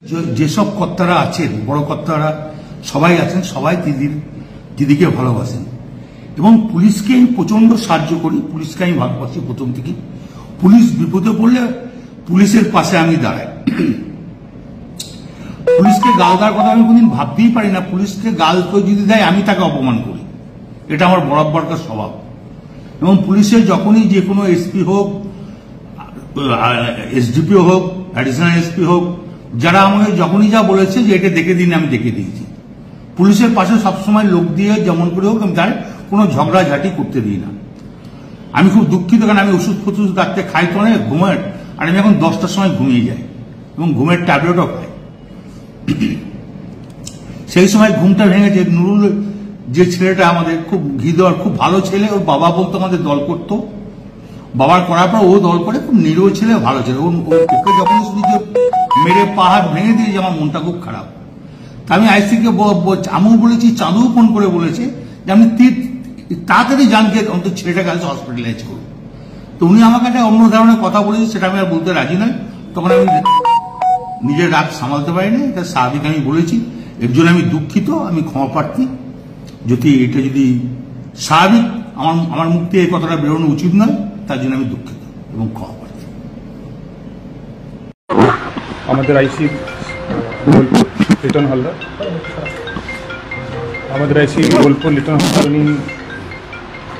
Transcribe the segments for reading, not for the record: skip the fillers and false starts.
যেসব কর্তারা আছেন, বড় কর্তারা সবাই আছেন, সবাই দিদিকে ভালোবাসেন এবং পুলিশকে আমি প্রচন্ড সাহায্য করি। পুলিশকে আমি ভালোবাসি প্রথম থেকে। পুলিশ বিপদে পড়লে পুলিশের পাশে আমি দাঁড়াই। পুলিশকে গাল দেওয়ার কথা আমি কোনদিন ভাবতেই পারি না। পুলিশকে গাল কেউ যদি দেয় আমি তাকে অপমান করি, এটা আমার বরাবরকার স্বভাব। এবং পুলিশের যখনই যে কোনো এসপি হোক, এসডিপি হোক, অ্যাডিশনাল এসপি হোক, যারা আমাকে যখনই যা বলেছে যে এটা দেখে দিন, আমি দেখে দিয়েছি। পুলিশের পাশে সবসময় লোক দিয়ে যেমন করে হোক আমি তার কোনো ঝগড়াঝাটি করতে দিই না। আমি খুব দুঃখিত, কারণ আমি ওষুধ ফষুধ রাখতে খাই তো অনেক ঘুমের, আর আমি এখন 10টার সময় ঘুমিয়ে যাই এবং ঘুমের ট্যাবলেটও খাই। সেই সময় ঘুমটা ভেঙেছে। নুরুল যে ছেলেটা আমাদের খুব ঘিদর, খুব ভালো ছেলে, ওর বাবা বলতো আমাদের দল করতো, বাবার করার পর ও দল করে, খুব নিরীহ ছেলে, ভালো ছেলে। ওকে যখন শুনেছি মেরে পাহাড় ভেঙে দিয়েছে, আমার মনটা খুব খারাপ। তা আমি আইসিকে আমিও বলেছি, চাঁদুও ফোন করে বলেছে যে আপনি তাড়াতাড়ি জানকে অন্তত ছেলেটাকে কাছে হসপিটালাইজ করুন। তো উনি আমাকে একটা অন্য ধরনের কথা বলেছে, সেটা আমি আর বলতে রাজি নয়। তখন আমি নিজের রাগ সামালতে পারিনি, এটা স্বাভাবিক আমি বলেছি। এর জন্য আমি দুঃখিত, আমি ক্ষমা প্রার্থী। যদি স্বাভাবিক আমার মুখ থেকে এই কথাটা বেরোনো উচিত নয়, তার জন্য আমি দুঃখিত এবং ক্ষমা প্রার্থী। আমাদের আইসি লিটন হালদার, লিটন হালদার উনি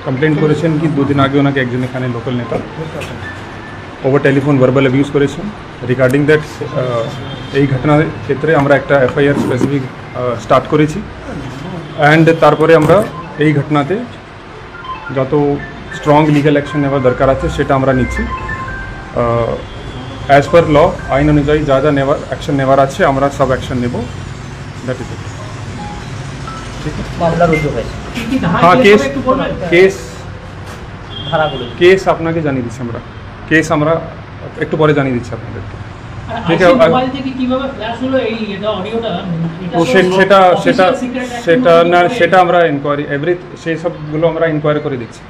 কমপ্লেন করেছেন কি 2 দিন আগে ওনাকে একজন এখানে লোকাল নেতা ওভার টেলিফোন ভার্বাল অ্যাবিউজ করেছেন। রিগার্ডিং দ্যাট এই ঘটনার ক্ষেত্রে আমরা একটা এফআইআর স্পেসিফিক স্টার্ট করেছি। অ্যান্ড তারপরে আমরা এই ঘটনাতে যত স্ট্রং লিগ্যাল অ্যাকশন নেওয়ার দরকার আছে সেটা আমরা নিচ্ছি। অ্যাজ পার ল, আইন অনুযায়ী যা যা অ্যাকশন নেওয়ার আছে আমরা সব অ্যাকশন নেব। That is it. ঠিক আছে, হ্যাঁ, কেস আপনাকে জানিয়ে দিচ্ছি আমরা। কেস আমরা একটু পরে জানিয়ে দিচ্ছি আপনাদেরকে। ঠিক আছে, সেটা আমরা ইনকোয়ারি সেই সবগুলো আমরা ইনকোয়ারি করে দিচ্ছি।